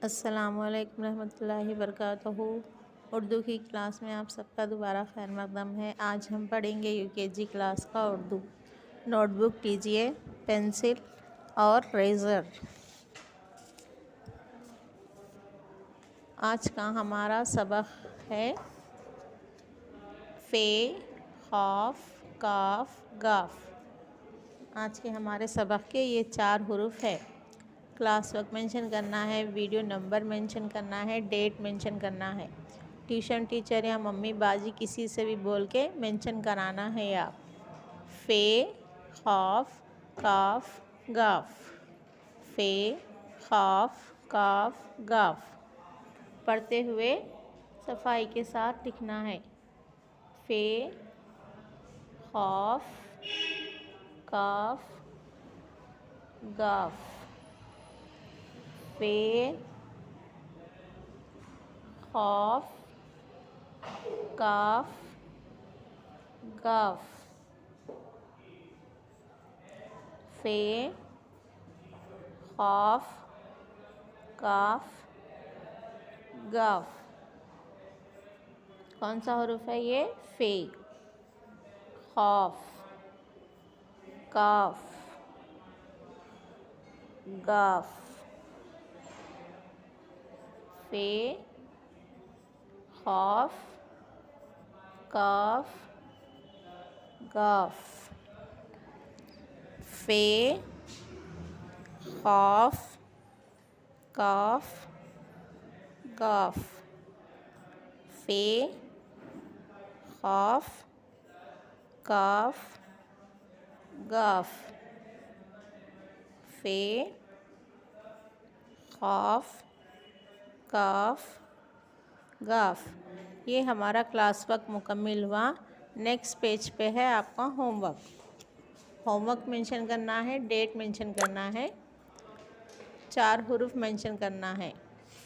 السلام علیکم رحمۃ اللہ وبرکاتہ۔ اردو کی کلاس میں آپ سب کا دوبارہ خیر مقدم ہے۔ آج ہم پڑھیں گے UKG کلاس کا اردو۔ نوٹ بک لیجیے، پینسل اور ریزر۔ آج کا ہمارا سبق ہے فے، خاف، کاف، گاف۔ آج کے ہمارے سبق کے یہ 4 حروف ہے۔ کلاس وقت مینشن کرنا ہے، ویڈیو نمبر مینشن کرنا ہے، ڈیٹ مینشن کرنا ہے۔ ٹیوشن ٹیچر یا ممی باجی کسی سے بھی بول کے مینشن کرانا ہے آپ۔ فے، خاف، کاف، گاف۔ فے، خاف، کاف، گاف۔ پڑھتے ہوئے صفائی کے ساتھ لکھنا ہے۔ فے، خاف، کاف، گاف۔ فے، خاف، کاف، گاف۔ فے، خاف، کاف، گاف۔ کون سا حرف ہے یہ؟ فے، خاف، کاف، گاف۔ فے، خاف، کاف، گاف۔ فے، خاف، کاف، گاف۔ فے، خاف، کاف، گاف۔ فے، خاف، کاف، گاف۔ یہ ہمارا کلاس ورک مکمل ہوا۔ نیکسٹ پیج پہ ہے آپ کا ہوم ورک مینشن کرنا ہے، ڈیٹ مینشن کرنا ہے، 4 حروف مینشن کرنا ہے۔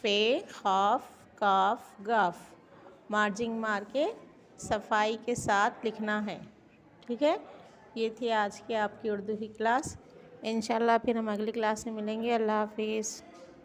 فے، خاف، کاف، گاف۔ مارجنگ مار کے صفائی کے ساتھ لکھنا ہے، ٹھیک ہے؟ یہ تھی آج کی آپ کی اردو کی کلاس۔ انشاءاللہ پھر ہم اگلی کلاس میں ملیں گے۔ اللہ حافظ۔